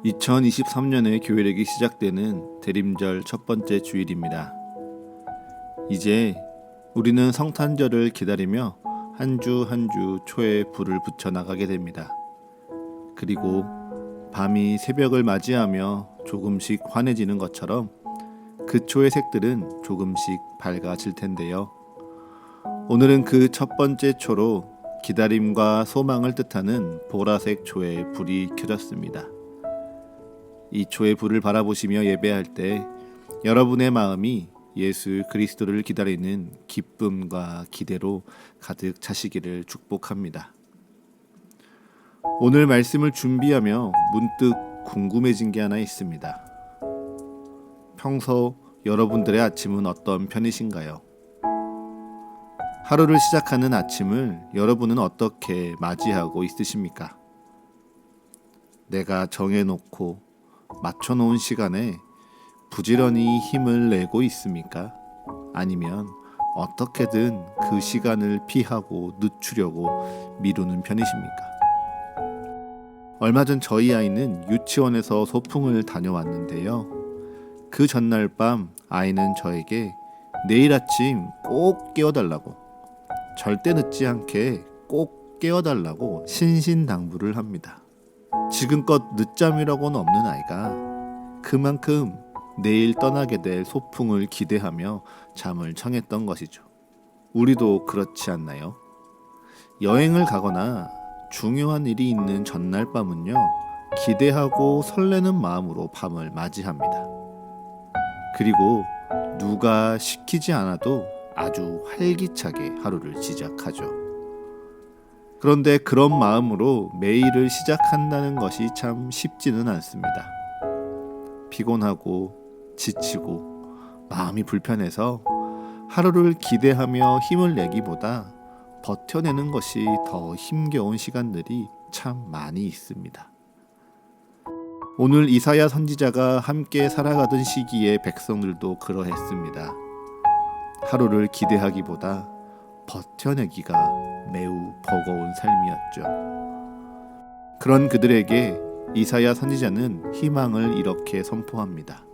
2023년의 교회歴이 시작되는 대림절 첫 번째 주일입니다. 이제 우리는 성탄절을 기다리며 한 주 한 주 초에 불을 붙여 나가게 됩니다. 그리고 밤이 새벽을 맞이하며 조금씩 환해지는 것처럼 그 초의 색들은 조금씩 밝아질 텐데요. 오늘은 그 첫 번째 초로 기다림과 소망을 뜻하는 보라색 초에 불이 켜졌습니다. 이 초의 불을 바라보시며 예배할 때 여러분의 마음이 예수 그리스도를 기다리는 기쁨과 기대로 가득 차시기를 축복합니다. 오늘 말씀을 준비하며 문득 궁금해진 게 하나 있습니다. 평소 여러분들의 아침은 어떤 편이신가요? 하루를 시작하는 아침을 여러분은 어떻게 맞이하고 있으십니까? 내가 정해놓고 맞춰놓은 시간에 부지런히 힘을 내고 있습니까? 아니면 어떻게든 그 시간을 피하고 늦추려고 미루는 편이십니까? 얼마 전 저희 아이는 유치원에서 소풍을 다녀왔는데요. 그 전날 밤 아이는 저에게 내일 아침 꼭 깨워달라고, 절대 늦지 않게 꼭 깨워달라고 신신당부를 합니다. 지금껏 늦잠이라고는 없는 아이가 그만큼 내일 떠나게 될 소풍을 기대하며 잠을 청했던 것이죠. 우리도 그렇지 않나요? 여행을 가거나 중요한 일이 있는 전날 밤은요, 기대하고 설레는 마음으로 밤을 맞이합니다. 그리고 누가 시키지 않아도 아주 활기차게 하루를 시작하죠. 그런데 그런 마음으로 매일을 시작한다는 것이 참 쉽지는 않습니다. 피곤하고 지치고 마음이 불편해서 하루를 기대하며 힘을 내기보다 버텨내는 것이 더 힘겨운 시간들이 참 많이 있습니다. 오늘 이사야 선지자가 함께 살아가던 시기에 백성들도 그러했습니다. 하루를 기대하기보다 버텨내기가 매우 버거운 삶이었죠. 그런 그들에게 이사야 선지자는 희망을 이렇게 선포합니다.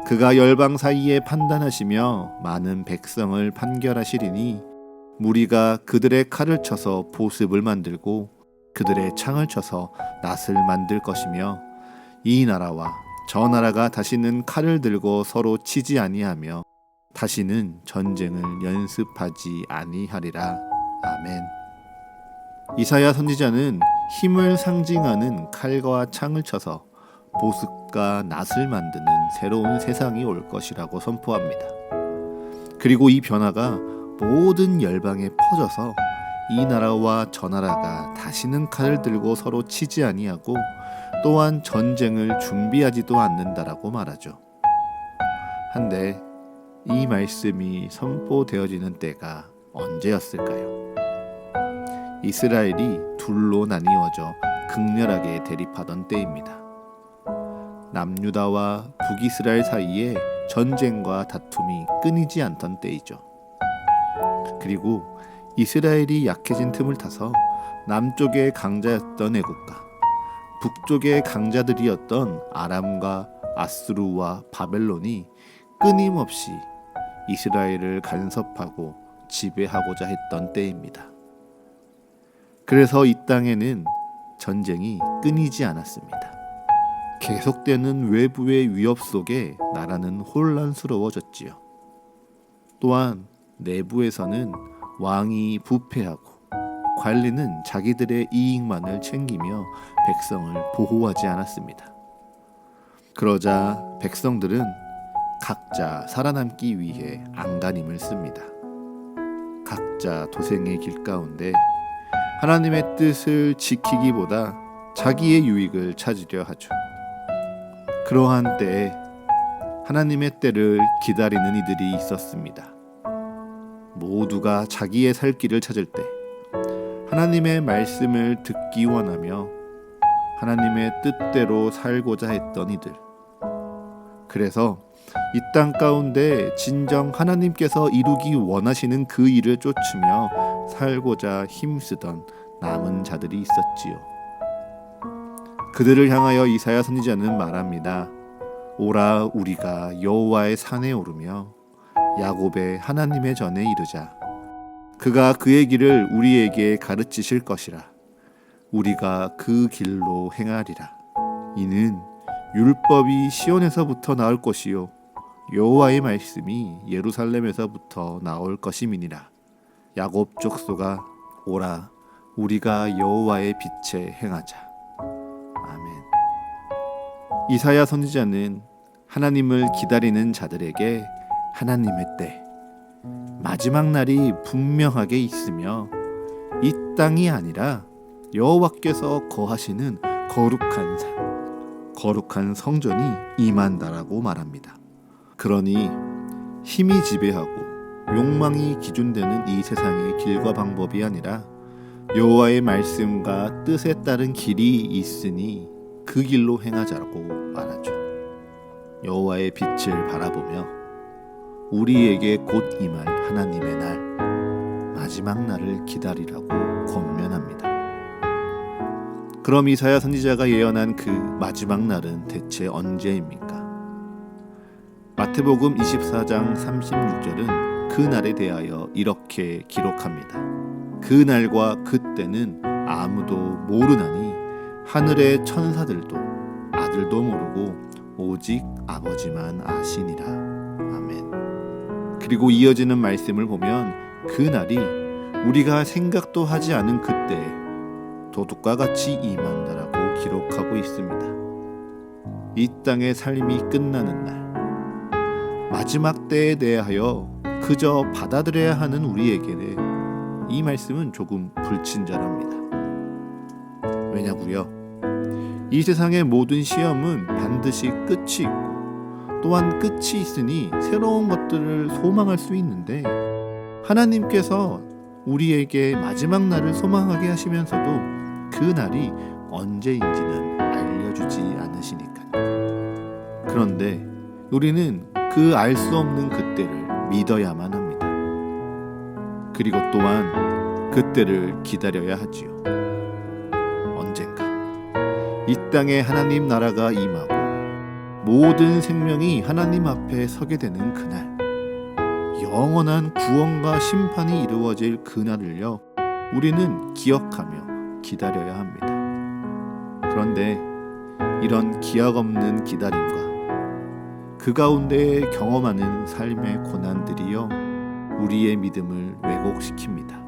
그가 열방 사이에 판단하시며 많은 백성을 판결하시리니 무리가 그들의 칼을 쳐서 보습을 만들고 그들의 창을 쳐서 낫을 만들 것이며 이 나라와 저 나라가 다시는 칼을 들고 서로 치지 아니하며 다시는 전쟁을 연습하지 아니하리라. 아멘. 이사야 선지자는 힘을 상징하는 칼과 창을 쳐서 보습과 낫을 만드는 새로운 세상이 올 것이라고 선포합니다. 그리고 이 변화가 모든 열방에 퍼져서 이 나라와 저 나라가 다시는 칼을 들고 서로 치지 아니하고 또한 전쟁을 준비하지도 않는다라고 말하죠. 한데 이 말씀이 선포되어지는 때가 언제였을까요? 이스라엘이 둘로 나뉘어져 극렬하게 대립하던 때입니다. 남유다와 북이스라엘 사이에 전쟁과 다툼이 끊이지 않던 때이죠. 그리고 이스라엘이 약해진 틈을 타서 남쪽의 강자였던 애국과 북쪽의 강자들이었던 아람과 아수르와 바벨론이 끊임없이 이스라엘을 간섭하고 지배하고자 했던 때입니다. 그래서 이 땅에는 전쟁이 끊이지 않았습니다. 계속되는 외부의 위협 속에 나라는 혼란스러워졌지요. 또한 내부에서는 왕이 부패하고 관리는 자기들의 이익만을 챙기며 백성을 보호하지 않았습니다. 그러자 백성들은 각자 살아남기 위해 안간힘을 씁니다. 각자 도생의 길 가운데 하나님의 뜻을 지키기보다 자기의 유익을 찾으려 하죠. 그러한 때에 하나님의 때를 기다리는 이들이 있었습니다. 모두가 자기의 살 길을 찾을 때 하나님의 말씀을 듣기 원하며 하나님의 뜻대로 살고자 했던 이들. 그래서 이 땅 가운데 진정 하나님께서 이루기 원하시는 그 일을 쫓으며 살고자 힘쓰던 남은 자들이 있었지요. 그들을 향하여 이사야 선지자는 말합니다. 오라 우리가 여호와의 산에 오르며 야곱의 하나님의 전에 이르자. 그가 그의 길을 우리에게 가르치실 것이라. 우리가 그 길로 행하리라. 이는 율법이 시온에서부터 나올 것이요 여호와의 말씀이 예루살렘에서부터 나올 것임이니라. 야곱 족속아 오라 우리가 여호와의 빛에 행하자. 아멘. 이사야 선지자는 하나님을 기다리는 자들에게 하나님의 때, 마지막 날이 분명하게 있으며 이 땅이 아니라 여호와께서 거하시는 거룩한 산, 거룩한 성전이 임한다라고 말합니다. 그러니 힘이 지배하고 욕망이 기준되는 이 세상의 길과 방법이 아니라 여호와의 말씀과 뜻에 따른 길이 있으니 그 길로 행하자고 말하죠. 여호와의 빛을 바라보며 우리에게 곧 임할 하나님의 날, 마지막 날을 기다리라고 권면합니다. 그럼 이사야 선지자가 예언한 그 마지막 날은 대체 언제입니까? 마태복음 24장 36절은 그 날에 대하여 이렇게 기록합니다. 그 날과 그때는 아무도 모르나니 하늘의 천사들도 아들도 모르고 오직 아버지만 아시니라. 아멘. 그리고 이어지는 말씀을 보면 그 날이 우리가 생각도 하지 않은 그때에 도둑과 같이 임한다라고 기록하고 있습니다. 이 땅의 삶이 끝나는 날, 마지막 때에 대하여 그저 받아들여야 하는 우리에게는 이 말씀은 조금 불친절합니다. 왜냐고요? 이 세상의 모든 시험은 반드시 끝이 있고 또한 끝이 있으니 새로운 것들을 소망할 수 있는데 하나님께서 우리에게 마지막 날을 소망하게 하시면서도 그 날이 언제인지는 알려주지 않으시니까요. 그런데 우리는 그 알 수 없는 그때를 믿어야만 합니다. 그리고 또한 그때를 기다려야 하지요. 언젠가 이 땅에 하나님 나라가 임하고 모든 생명이 하나님 앞에 서게 되는 그날, 영원한 구원과 심판이 이루어질 그날을요, 우리는 기억하며 기다려야 합니다. 그런데 이런 기약 없는 기다림과 그 가운데 경험하는 삶의 고난들이요, 우리의 믿음을 왜곡시킵니다.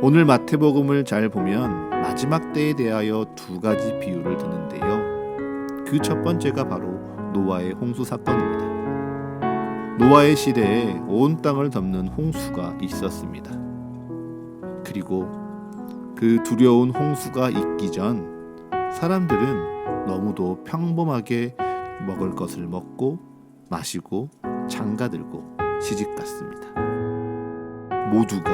오늘 마태복음을 잘 보면 마지막 때에 대하여 두 가지 비유를 드는데요. 그 첫 번째가 바로 노아의 홍수 사건입니다. 노아의 시대에 온 땅을 덮는 홍수가 있었습니다. 그리고 그 두려운 홍수가 있기 전 사람들은 너무도 평범하게 먹을 것을 먹고 마시고 장가들고 시집갔습니다. 모두가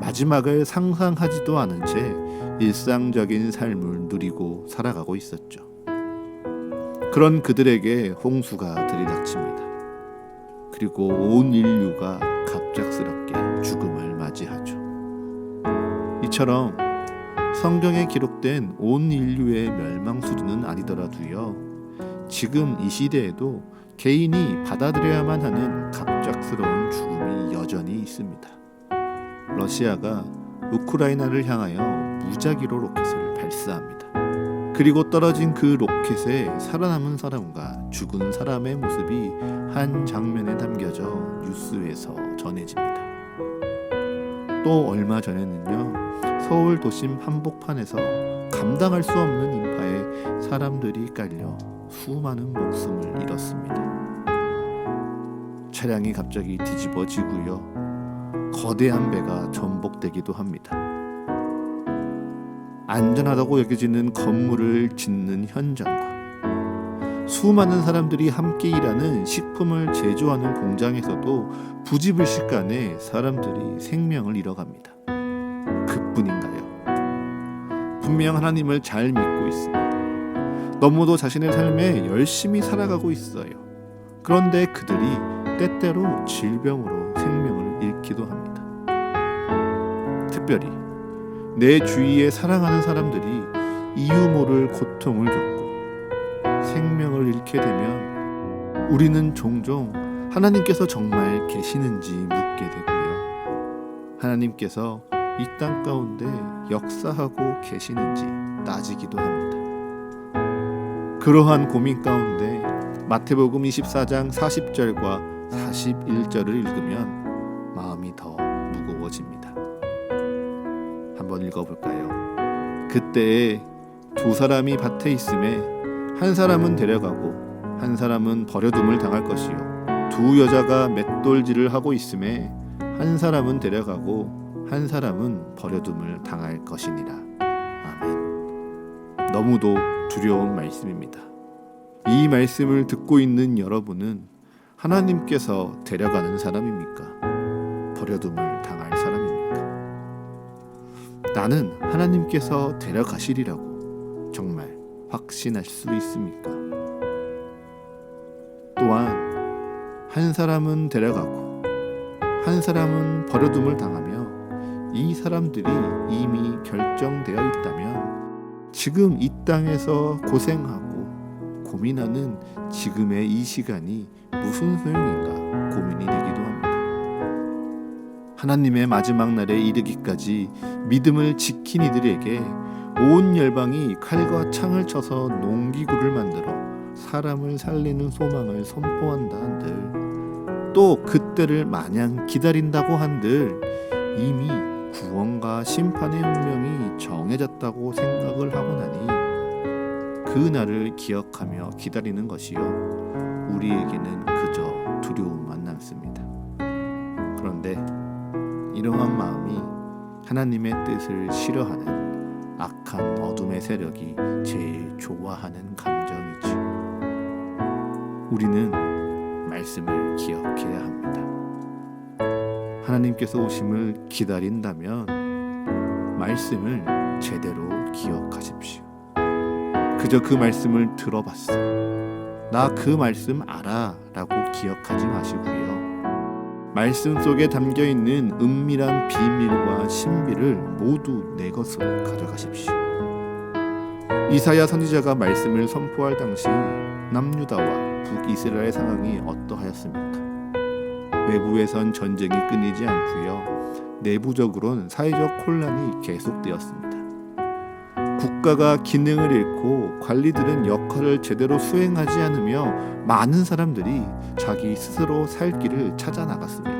마지막을 상상하지도 않은 채 일상적인 삶을 누리고 살아가고 있었죠. 그런 그들에게 홍수가 들이닥칩니다. 그리고 온 인류가 갑작스럽게 죽음을 맞이하죠. 이처럼 성경에 기록된 온 인류의 멸망 수준은 아니더라도요, 지금 이 시대에도 개인이 받아들여야만 하는 갑작스러운 죽음이 여전히 있습니다. 러시아가 우크라이나를 향하여 무작위로 로켓을 발사합니다. 그리고 떨어진 그 로켓에 살아남은 사람과 죽은 사람의 모습이 한 장면에 담겨져 뉴스에서 전해집니다. 또 얼마 전에는요, 서울 도심 한복판에서 감당할 수 없는 인파에 사람들이 깔려 수많은 목숨을 잃었습니다. 차량이 갑자기 뒤집어지고요, 거대한 배가 전복되기도 합니다. 안전하다고 여겨지는 건물을 짓는 현장과 수많은 사람들이 함께 일하는 식품을 제조하는 공장에서도 부지불식간에 사람들이 생명을 잃어갑니다. 그뿐인가요? 분명 하나님을 잘 믿고 있습니다. 너무도 자신의 삶에 열심히 살아가고 있어요. 그런데 그들이 때때로 질병으로 생명을 잃기도 합니다. 특별히 내 주위에 사랑하는 사람들이 이유 모를 고통을 겪고 생명을 잃게 되면 우리는 종종 하나님께서 정말 계시는지 묻게 되고요. 하나님께서 이 땅 가운데 역사하고 계시는지 따지기도 합니다. 그러한 고민 가운데 마태복음 24장 40절과 41절을 읽으면 마음이 더 무거워집니다. 한번 읽어볼까요? 그때에 두 사람이 밭에 있음에 한 사람은 데려가고 한 사람은 버려둠을 당할 것이요 두 여자가 맷돌질을 하고 있음에 한 사람은 데려가고 한 사람은 버려둠을 당할 것이니라. 아멘. 너무도 두려운 말씀입니다. 이 말씀을 듣고 있는 여러분은 하나님께서 데려가는 사람입니까? 버려둠을 당할 사람입니까? 나는 하나님께서 데려가시리라고 정말 확신할 수 있습니까? 또한 한 사람은 데려가고 한 사람은 버려둠을 당하며 이 사람들이 이미 결정되어 있다면 지금 이 땅에서 고생하고 고민하는 지금의 이 시간이 무슨 소용인가 고민이 되기도 합니다. 하나님의 마지막 날에 이르기까지 믿음을 지킨 이들에게 온 열방이 칼과 창을 쳐서 농기구를 만들어 사람을 살리는 소망을 선포한다 한들, 또 그때를 마냥 기다린다고 한들 이미 구원과 심판의 운명이 정해졌다고 생각을 하고 나니 그 날을 기억하며 기다리는 것이요 우리에게는 그저 두려움만 남습니다. 그런데 이러한 마음이 하나님의 뜻을 싫어하는 악한 어둠의 세력이 제일 좋아하는 감정이지. 우리는 말씀을 기억해야 합니다. 하나님께서 오심을 기다린다면 말씀을 제대로 기억하십시오. 그저 그 말씀을 들어봤어, 나 그 말씀 알아 라고 기억하지 마시고요. 말씀 속에 담겨있는 은밀한 비밀과 신비를 모두 내 것으로 가져가십시오. 이사야 선지자가 말씀을 선포할 당시 남유다와 북이스라엘 상황이 어떠하였습니까? 외부에선 전쟁이 끊이지 않고요, 내부적으로는 사회적 혼란이 계속되었습니다. 국가가 기능을 잃고 관리들은 역할을 제대로 수행하지 않으며 많은 사람들이 자기 스스로 살 길을 찾아 나갔습니다.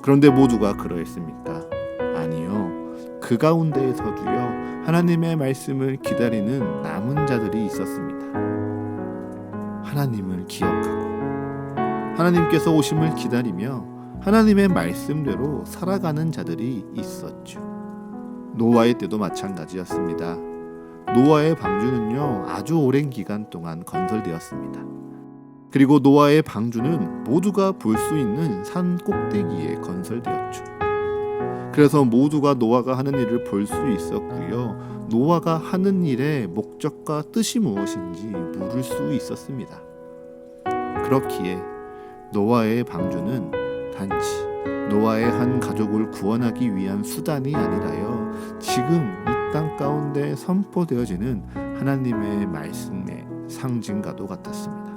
그런데 모두가 그러했습니까? 아니요. 그 가운데에서도요, 하나님의 말씀을 기다리는 남은 자들이 있었습니다. 하나님을 기억하고 하나님께서 오심을 기다리며 하나님의 말씀대로 살아가는 자들이 있었죠. 노아의 때도 마찬가지였습니다. 노아의 방주는요, 아주 오랜 기간 동안 건설되었습니다. 그리고 노아의 방주는 모두가 볼 수 있는 산 꼭대기에 건설되었죠. 그래서 모두가 노아가 하는 일을 볼 수 있었고요, 노아가 하는 일의 목적과 뜻이 무엇인지 물을 수 있었습니다. 그렇기에 노아의 방주는 단지 노아의 한 가족을 구원하기 위한 수단이 아니라요, 지금 이 땅 가운데 선포되어지는 하나님의 말씀의 상징과도 같았습니다.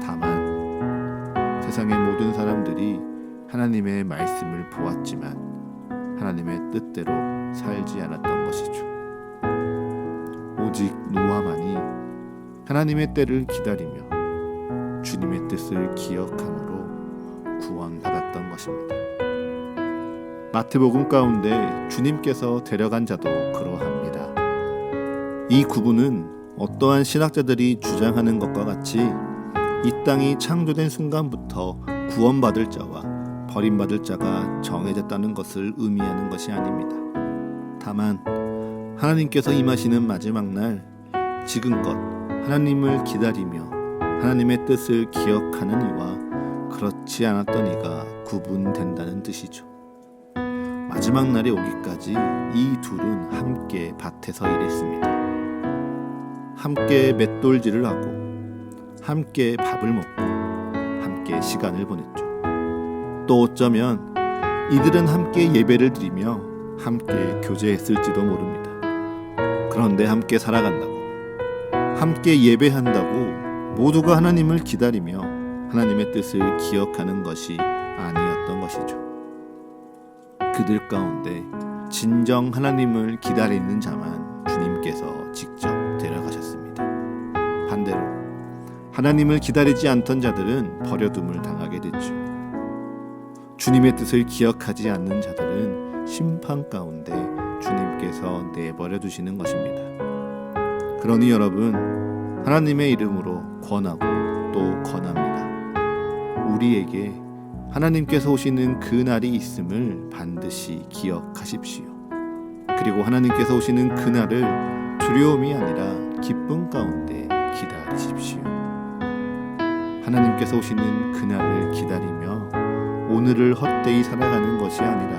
다만 세상의 모든 사람들이 하나님의 말씀을 보았지만 하나님의 뜻대로 살지 않았던 것이죠. 오직 노아만이 하나님의 때를 기다리며 주님의 뜻을 기억함으로 구원받았던 것입니다. 마태복음 가운데 주님께서 데려간 자도 그러합니다. 이 구분은 어떠한 신학자들이 주장하는 것과 같이 이 땅이 창조된 순간부터 구원받을 자와 버림받을 자가 정해졌다는 것을 의미하는 것이 아닙니다. 다만 하나님께서 임하시는 마지막 날, 지금껏 하나님을 기다리며 하나님의 뜻을 기억하는 이와 그렇지 않았던 이가 구분된다는 뜻이죠. 마지막 날이 오기까지 이 둘은 함께 밭에서 일했습니다. 함께 맷돌질을 하고 함께 밥을 먹고 함께 시간을 보냈죠. 또 어쩌면 이들은 함께 예배를 드리며 함께 교제했을지도 모릅니다. 그런데 함께 살아간다고, 함께 예배한다고 모두가 하나님을 기다리며 하나님의 뜻을 기억하는 것이 아니었던 것이죠. 그들 가운데 진정 하나님을 기다리는 자만 주님께서 직접 데려가셨습니다. 반대로 하나님을 기다리지 않던 자들은 버려둠을 당하게 됐죠. 주님의 뜻을 기억하지 않는 자들은 심판 가운데 주님께서 내버려 두시는 것입니다. 그러니 여러분, 하나님의 이름으로 권하고 또 권합니다. 우리에게 하나님께서 오시는 그날이 있음을 반드시 기억하십시오. 그리고 하나님께서 오시는 그날을 두려움이 아니라 기쁨 가운데 기다리십시오. 하나님께서 오시는 그날을 기다리며 오늘을 헛되이 살아가는 것이 아니라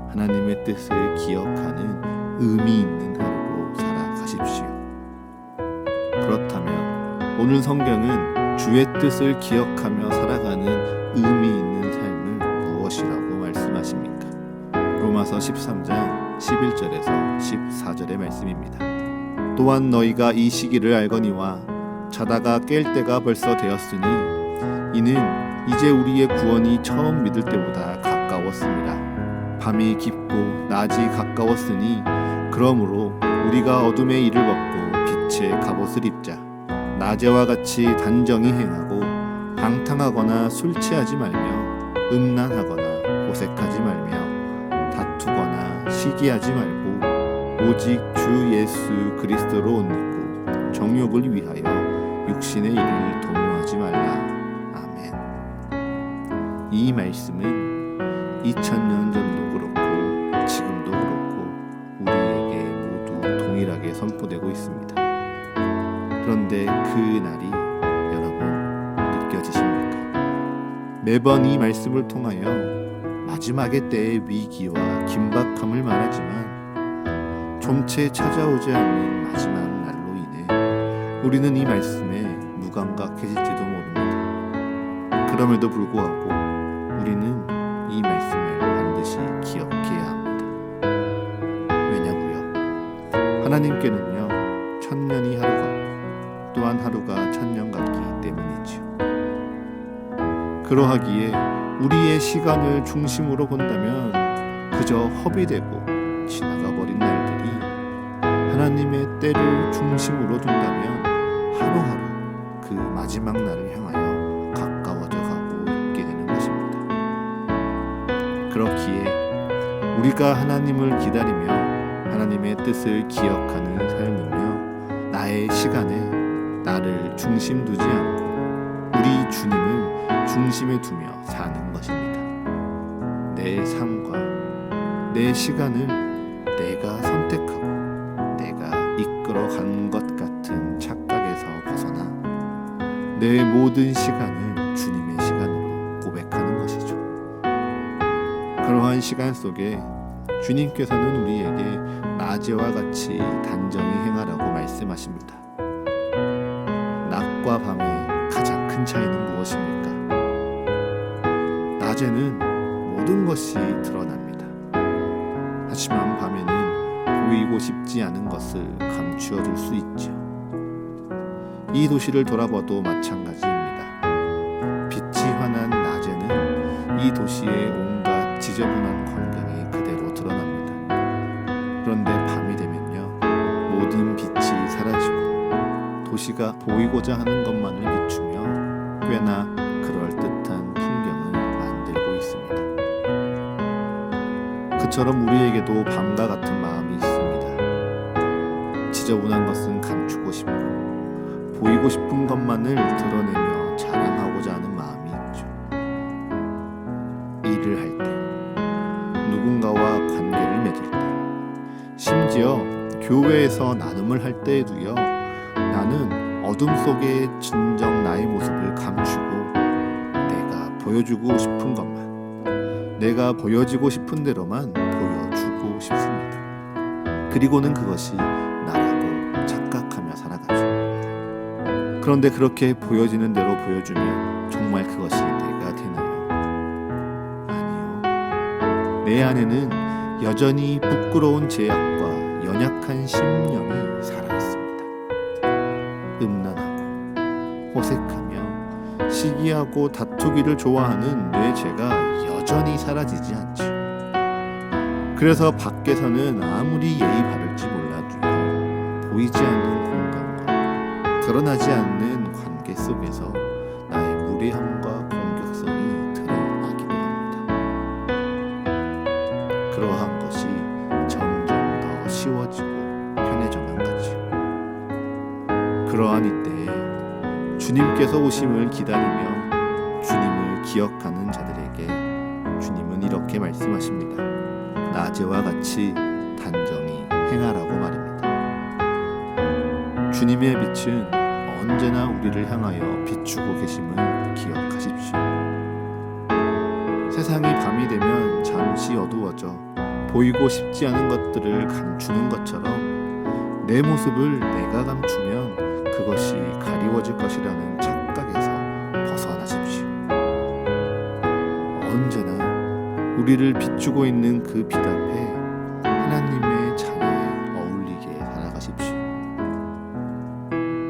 하나님의 뜻을 기억하는 의미 있는 하루로 살아가십시오. 그렇다면 오늘 성경은 주의 뜻을 기억하며 살아가는 의미 있는 삶을 무엇이라고 말씀하십니까? 로마서 13장 11절에서 14절의 말씀입니다. 또한 너희가 이 시기를 알거니와 자다가 깰 때가 벌써 되었으니 이는 이제 우리의 구원이 처음 믿을 때보다 가까웠습니다. 밤이 깊고 낮이 가까웠으니 그러므로 우리가 어둠의 일을 벗고 빛의 갑옷을 입자. 낮에와 같이 단정히 행하고 방탕하거나 술 취하지 말며 음란하거나 호색하지 말며 다투거나 시기하지 말고 오직 주 예수 그리스도로 옷 입고 정욕을 위하여 육신의 일을 도모하지 말라. 아멘. 이 말씀은 2000년 전도 그렇고 지금도 그렇고 우리에게 모두 동일하게 선포되고 있습니다. 그런데 그 날이 여러분 느껴지십니까? 매번 이 말씀을 통하여 마지막의 때의 위기와 긴박함을 말하지만 좀채 찾아오지 않는 마지막 날로 인해 우리는 이 말씀에 무감각해질지도 모릅니다. 그럼에도 불구하고 우리는 이 말씀을 반드시 기억해야 합니다. 왜냐고요? 하나님께는요, 천년이 하루 같고 또한 하루가 천년 같기 때문이지요. 그러하기에 우리의 시간을 중심으로 본다면 그저 허비되고 지나가 버린 날들이 하나님의 때를 중심으로 둔다면 하루하루 그 마지막 날을 향하여 가까워져 가고 있게 되는 것입니다. 그렇기에 우리가 하나님을 기다리며 하나님의 뜻을 기억하는 삶은요, 나의 시간에 나를 중심 두지 않고 우리 주님을 중심에 두며 사는 것입니다. 내 삶과 내 시간을 내가 선택하고 내가 이끌어간 것 같은 착각에서 벗어나 내 모든 시간을 주님의 시간으로 고백하는 것이죠. 그러한 시간 속에 주님께서는 우리에게 낮에와 같이 단정히 행하라고 말씀하십니다. 낮과 밤의 가장 큰 차이는 무엇입니까? 낮에는 모든 것이 드러납니다. 하지만 밤에는 보이고 싶지 않은 것을 감추어둘 수 있죠. 이 도시를 돌아봐도 마찬가지입니다. 빛이 환한 낮에는 이 도시의 온갖 지저분한 광경이 그대로 드러납니다. 그런데 밤이 되면요, 모든 빛이 사라지고 도시가 보이고자 하는 것만을 비추며 꽤나 그럴듯한 풍경을 만들고 있습니다. 그처럼 우리에게도 밤과 같은 마음이 있습니다. 지저분한 것은 감추고 싶고 보이고 싶은 것만을 드러내며 자랑하고자 하는 마음이 있죠. 일을 할 때, 누군가와 관계를 맺을 때, 심지어 교회에서 나눔을 할 때에도요, 나는 어둠 속에 진정 나의 모습을 감추고 내가 보여주고 싶은 것만, 내가 보여지고 싶은 대로만 보여주고 싶습니다. 그리고는 그것이 나라고 착각하며 살아가죠. 그런데 그렇게 보여지는 대로 보여주면 정말 그것이 내가 되나요? 아니요. 내 안에는 여전히 부끄러운 죄악과 연약한 심령이 살아있습니다. 음란하고 호색하며 시기하고 다투기를 좋아하는 내 죄가 여전히 사라지지 않죠. 그래서 밖에서는 아무리 예의 바를지 몰라도 보이지 않는 공간과 드러나지 않는 관계 속에서 나의 무례함과 공격성이 드러나기도 합니다. 그러한 것이 점점 더 쉬워지고 편해져만 가죠. 그러한 이때에 주님께서 오심을 기다리며 주님을 기억하는 자들에게 주님은 이렇게 말씀하십니다. 낮에와 같이 단정히 행하라고 말입니다. 주님의 빛은 언제나 우리를 향하여 비추고 계심을 기억하십시오. 세상이 밤이 되면 잠시 어두워져 보이고 싶지 않은 것들을 감추는 것처럼 내 모습을 내가 감추면 그것이 가리워질 것이라는 착각에서 벗어나십시오. 언제나 우리를 비추고 있는 그 빛 앞에 하나님의 자녀에 어울리게 살아가십시오.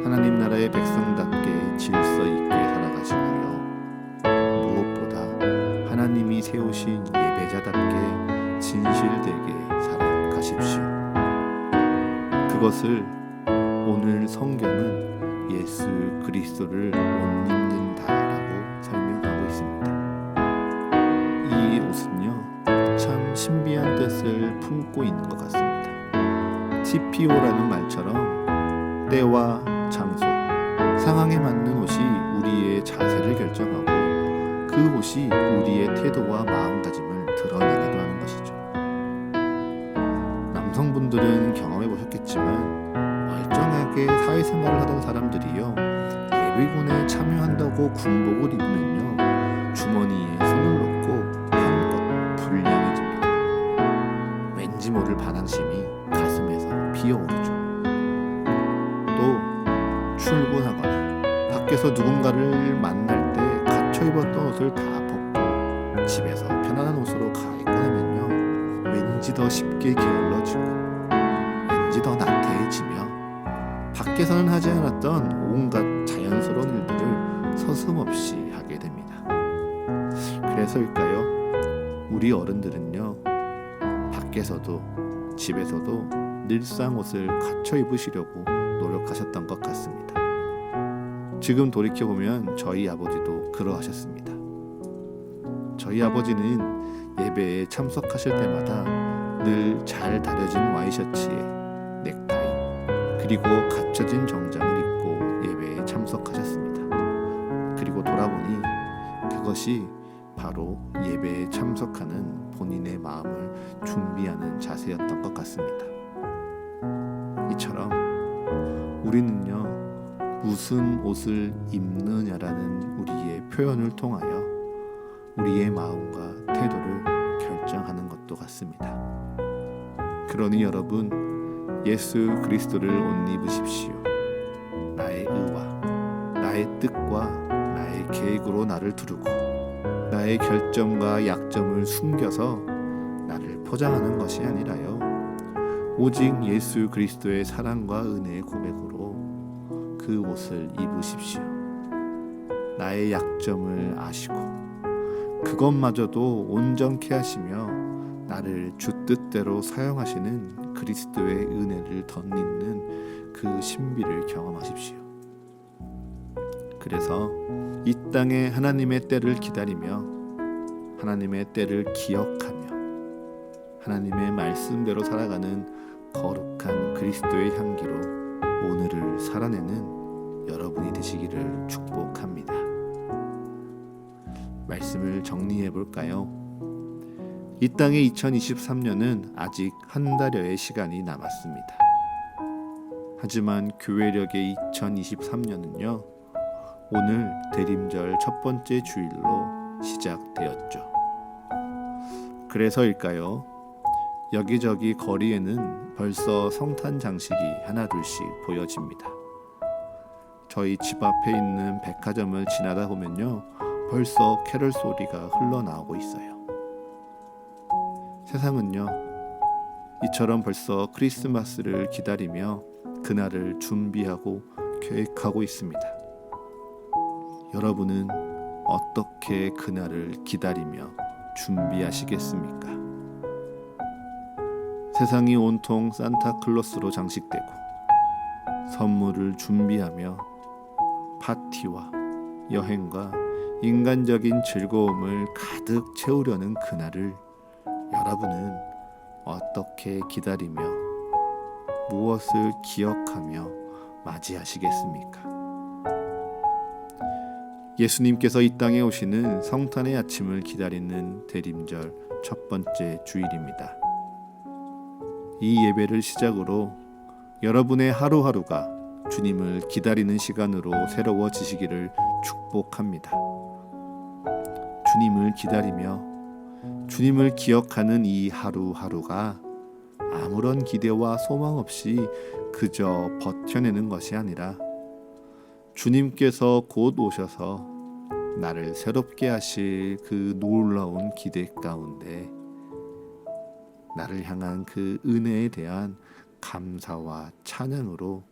하나님 나라의 백성답게 질서 있게 살아가시고요. 무엇보다 하나님이 세우신 예배자답게 진실되게 살아가십시오. 그것을 오늘 성경은 예수 그리스도를 옷 입는다라고 설명하고 있습니다. 이 옷은요, 참 신비한 뜻을 품고 있는 것 같습니다. TPO라는 말처럼 때와 장소, 상황에 맞는 옷이 우리의 자세를 결정하고 그 옷이 우리의 태도와 마음가짐을 드러내기도 하는 것이죠. 남성분들은 경험해 보셨겠지만 멀쩡하게 사회생활을 하던 사람들이요, 예비군에 참여한다고 군복을 입으면요, 주머니에 손을 넣고 한껏 불량해집니다. 왠지 모를 반항심이 가슴에서 피어오르죠. 또 출근하거나 밖에서 누군가를 만날 때 갇혀 입었던 옷을 다 벗고 집에서 편안한 옷으로 갈아입고 나면요, 왠지 더 쉽게 게을러지고 왠지 더 나태해지며 밖에서는 하지 않았던 온갖 자연스러운 일들을 서슴없이 하게 됩니다. 그래서일까요? 우리 어른들은요, 밖에서도 집에서도 늘상 옷을 갖춰 입으시려고 노력하셨던 것 같습니다. 지금 돌이켜보면 저희 아버지도 그러하셨습니다. 저희 아버지는 예배에 참석하실 때마다 늘 잘 다려진 와이셔츠에 넥타이 그리고 갖춰진 정장을 입고 예배에 참석하셨습니다. 그리고 돌아보니 그것이 바로 예배에 참석하는 본인의 마음을 준비하는 자세였던 것 같습니다. 이처럼 우리는요, 무슨 옷을 입느냐라는 우리의 표현을 통하여 우리의 마음과 태도를 결정하는 것도 같습니다. 그러니 여러분, 예수 그리스도를 옷 입으십시오. 나의 의와 나의 뜻과 나의 계획으로 나를 두르고 나의 결점과 약점을 숨겨서 나를 포장하는 것이 아니라요, 오직 예수 그리스도의 사랑과 은혜의 고백으로 그 옷을 입으십시오. 나의 약점을 아시고 그것마저도 온전케 하시며 나를 주 뜻대로 사용하시는 그리스도의 은혜를 덧입는 그 신비를 경험하십시오. 그래서 이 땅에 하나님의 때를 기다리며 하나님의 때를 기억하며 하나님의 말씀대로 살아가는 거룩한 그리스도의 향기로 오늘을 살아내는 여러분이 되시기를 축복합니다. 말씀을 정리해 볼까요? 이 땅의 2023년은 아직 한 달여의 시간이 남았습니다. 하지만 교회력의 2023년은요, 오늘 대림절 첫 번째 주일로 시작되었죠. 그래서일까요? 여기저기 거리에는 벌써 성탄 장식이 하나둘씩 보여집니다. 저희 집 앞에 있는 백화점을 지나다 보면요, 벌써 캐럴 소리가 흘러나오고 있어요. 세상은요, 이처럼 벌써 크리스마스를 기다리며 그날을 준비하고 계획하고 있습니다. 여러분은 어떻게 그날을 기다리며 준비하시겠습니까? 세상이 온통 산타클로스로 장식되고 선물을 준비하며 파티와 여행과 인간적인 즐거움을 가득 채우려는 그날을 여러분은 어떻게 기다리며 무엇을 기억하며 맞이하시겠습니까? 예수님께서 이 땅에 오시는 성탄의 아침을 기다리는 대림절 첫 번째 주일입니다. 이 예배를 시작으로 여러분의 하루하루가 주님을 기다리는 시간으로 새로워지시기를 축복합니다. 주님을 기다리며 주님을 기억하는 이 하루하루가 아무런 기대와 소망 없이 그저 버텨내는 것이 아니라 주님께서 곧 오셔서 나를 새롭게 하실 그 놀라운 기대 가운데 나를 향한 그 은혜에 대한 감사와 찬양으로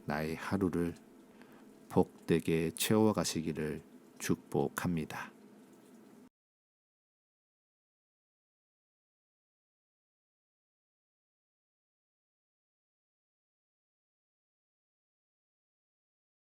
나의 하루를 복되게 채워가시기를 축복합니다.